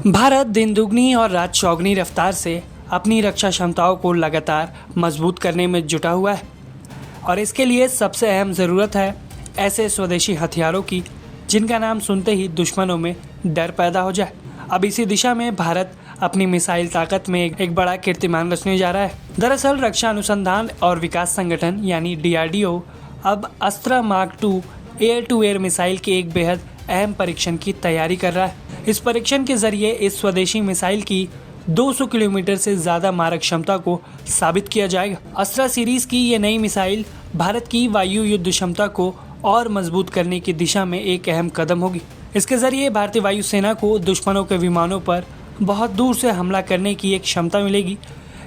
भारत दिन दुगनी और रात चौगनी रफ्तार से अपनी रक्षा क्षमताओं को लगातार मजबूत करने में जुटा हुआ है और इसके लिए सबसे अहम ज़रूरत है ऐसे स्वदेशी हथियारों की जिनका नाम सुनते ही दुश्मनों में डर पैदा हो जाए। अब इसी दिशा में भारत अपनी मिसाइल ताकत में एक बड़ा कीर्तिमान रचने जा रहा है। दरअसल रक्षा अनुसंधान और विकास संगठन यानी DRDO अब Astra mark 2 air to air missile के एक बेहद अहम परीक्षण की तैयारी कर रहा है। इस परीक्षण के जरिए इस स्वदेशी मिसाइल की 200 किलोमीटर से ज़्यादा मारक क्षमता को साबित किया जाएगा। अस्त्रा सीरीज की ये नई मिसाइल भारत की वायु युद्ध क्षमता को और मजबूत करने की दिशा में एक अहम कदम होगी। इसके जरिए भारतीय वायुसेना को दुश्मनों के विमानों पर बहुत दूर से हमला करने की एक क्षमता मिलेगी,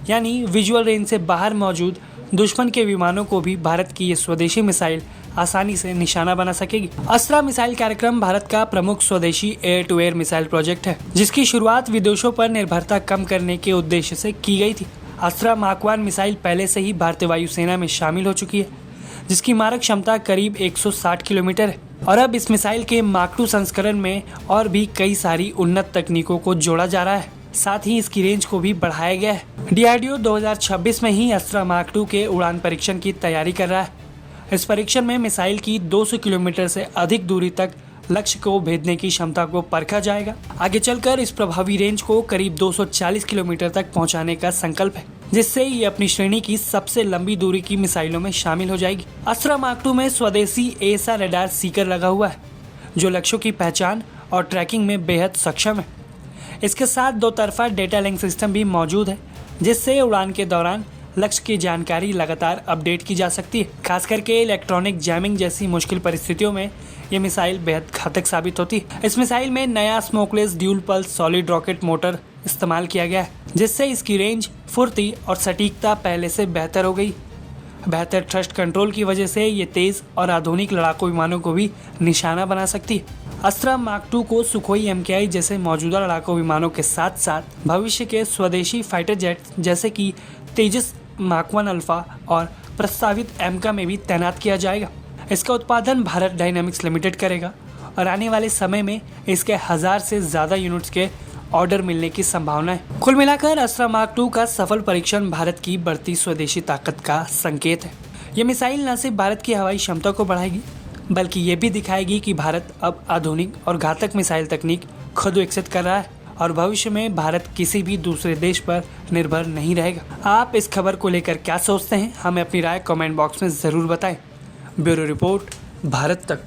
यानी विजुअल रेंज से बाहर मौजूद दुश्मन के विमानों को भी भारत की ये स्वदेशी मिसाइल आसानी से निशाना बना सकेगी। अस्त्रा मिसाइल कार्यक्रम भारत का प्रमुख स्वदेशी air to air missile project है, जिसकी शुरुआत विदेशों पर निर्भरता कम करने के उद्देश्य से की गई थी। अस्त्रा मार्क 1 मिसाइल पहले से ही भारतीय वायुसेना में शामिल हो चुकी है, जिसकी मारक क्षमता करीब 160 किलोमीटर है और अब इस मिसाइल के मार्क 2 संस्करण में और भी कई सारी उन्नत तकनीकों को जोड़ा जा रहा है। साथ ही इसकी रेंज को भी बढ़ाया गया है। DRDO 2026 में ही अस्त्रा मार्क 2 के उड़ान परीक्षण की तैयारी कर रहा है। इस परीक्षण में मिसाइल की 200 किलोमीटर से अधिक दूरी तक लक्ष्य को भेजने की क्षमता को परखा जाएगा। आगे चलकर इस प्रभावी रेंज को करीब 240 किलोमीटर तक पहुंचाने का संकल्प है, जिससे ये अपनी श्रेणी की सबसे लंबी दूरी की मिसाइलों में शामिल हो जाएगी। अस्त्रा मार्क 2 में स्वदेशी AESA रडार सीकर लगा हुआ है, जो लक्ष्यों की पहचान और ट्रैकिंग में बेहद सक्षम है। इसके साथ दो तरफा डेटा लिंक सिस्टम भी मौजूद है, जिससे उड़ान के दौरान लक्ष्य की जानकारी लगातार अपडेट की जा सकती है। खास करके इलेक्ट्रॉनिक जैमिंग जैसी मुश्किल परिस्थितियों में ये मिसाइल बेहद घातक साबित होती है। इस मिसाइल में नया smokeless dual pulse solid rocket motor इस्तेमाल किया गया है, जिससे इसकी रेंज, फुर्ती और सटीकता पहले से बेहतर हो गई। बेहतर थ्रस्ट कंट्रोल की वजह से ये तेज़ और आधुनिक लड़ाकू विमानों को भी निशाना बना सकती है। अस्त्रा मार्क 2 को सुखोई MKI जैसे मौजूदा लड़ाकू विमानों के साथ साथ भविष्य के स्वदेशी फाइटर जेट जैसे कि तेजस मार्क 1 अल्फा और प्रस्तावित एमका में भी तैनात किया जाएगा। इसका उत्पादन भारत डायनामिक्स लिमिटेड करेगा और आने वाले समय में इसके 1000 से ज़्यादा यूनिट्स के ऑर्डर मिलने की संभावना है। कुल मिलाकर अस्त्रा मार्क 2 का सफल परीक्षण भारत की बढ़ती स्वदेशी ताकत का संकेत है। ये मिसाइल न सिर्फ भारत की हवाई क्षमता को बढ़ाएगी, बल्कि ये भी दिखाएगी कि भारत अब आधुनिक और घातक मिसाइल तकनीक खुद विकसित कर रहा है और भविष्य में भारत किसी भी दूसरे देश पर निर्भर नहीं रहेगा। आप इस खबर को लेकर क्या सोचते हैं, हमें अपनी राय कमेंट बॉक्स में ज़रूर बताएं। ब्यूरो रिपोर्ट, भारत तक।